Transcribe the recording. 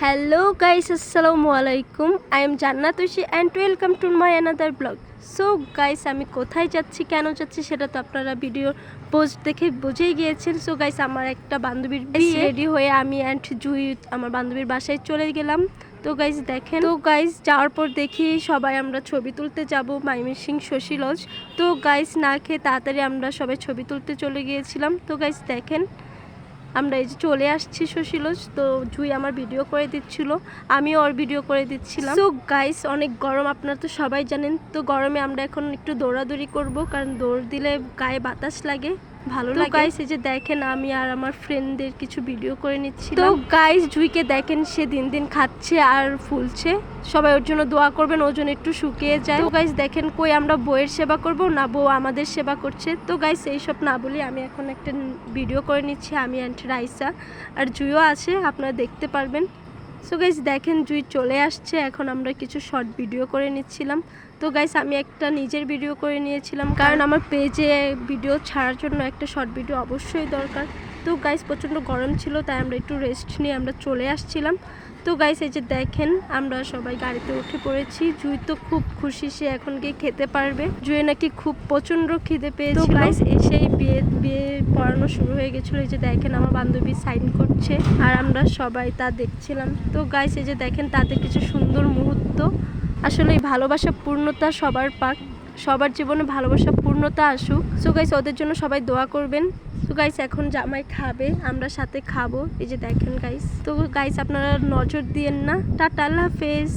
Hello guys, Assalamualaikum. I am Jannat Ushi and welcome to my another vlog. So guys, আমি কোথায় যাচ্ছি কেন যাচ্ছি সেটা তো আপনারা ভিডিওর পোস্ট দেখে বুঝেই গিয়েছেন। সো গাইস, আমার একটা বান্ধবীর বিয়ে, রেডি হয়ে আমি অ্যান্ড জুই আমার বান্ধবীর বাসায় চলে গেলাম। তো গাইস দেখেন, তো গাইস যাওয়ার পর দেখি সবাই আমরা ছবি তুলতে যাব ময়মনসিংহ শশী লজ। তো গাইস না খেয়ে তাড়াতাড়ি আমরা সবাই ছবি তুলতে চলে গিয়েছিলাম। তো গাইস দেখেন, আমরা এই যে চলে আসছি শশী লজ। তো জুই আমার ভিডিও করে দিচ্ছিল, আমিও ওর ভিডিও করে দিচ্ছিলাম। সো গাইস অনেক গরম, আপনারা তো সবাই জানেন। তো গরমে আমরা এখন একটু দৌড়াদৌড়ি করব, কারণ দৌড় দিলে গায়ে বাতাস লাগে, ভালো লাগে। গাইস এই যে দেখেন, আমি আর আমার ফ্রেন্ডদের কিছু ভিডিও করে নিচ্ছি। তো গাইস জুইকে দেখেন, সে দিন দিন খাচ্ছে আর ফুলছে। সবাই ওর জন্য দোয়া করবেন, ওর জন্য একটু শুকিয়ে যায়। তো গাইস দেখেন, কই আমরা বউয়ের সেবা করব না বউ আমাদের সেবা করছে। তো গাইস এইসব না বলি, আমি এখন একটা ভিডিও করে নিচ্ছি, আমি অ্যান্ড রাইসা আর জুইও আছে, আপনারা দেখতে পারবেন। সো গাইস দেখেন, জুই চলে আসছে, এখন আমরা কিছু শর্ট ভিডিও করে নিচ্ছিলাম। তো গাইস আমি একটা নিজের ভিডিও করে নিয়েছিলাম, কারণ আমার পেজে ভিডিও ছাড়ার জন্য একটা শর্ট ভিডিও অবশ্যই দরকার। তো গাইস প্রচণ্ড গরম ছিল, তাই আমরা একটু রেস্ট নিয়ে আমরা চলে আসছিলাম। তো গাইস এই যে দেখেন, আমরা সবাই গাড়িতে উঠে পড়েছি। জুই তো খুব খুশি, সে এখন গিয়ে খেতে পারবে। জুই নাকি খুব প্রচণ্ড খিদে পেয়েছিল। তো গাইস এসেই বিয়ে পড়ানো শুরু হয়ে গেছিলো। এই যে দেখেন, আমার বান্ধবী সাইন করছে আর আমরা সবাই তা দেখছিলাম। তো গাইস এই যে দেখেন, তাদের কিছু সুন্দর মুহূর্ত। আসলে এই ভালোবাসা পূর্ণতা সবার পাক, সবার জীবনে ভালোবাসা পূর্ণতা আসুক। সো গাইস ওদের জন্য সবাই দোয়া করবেন। তো গাইস এখন জামাই খাবে, আমরা সাথে খাবো। এই যে দেখেন গাইস। তো গাইস আপনারা নজর দিয়েন না। টাটা, আল্লাহ হাফেজ।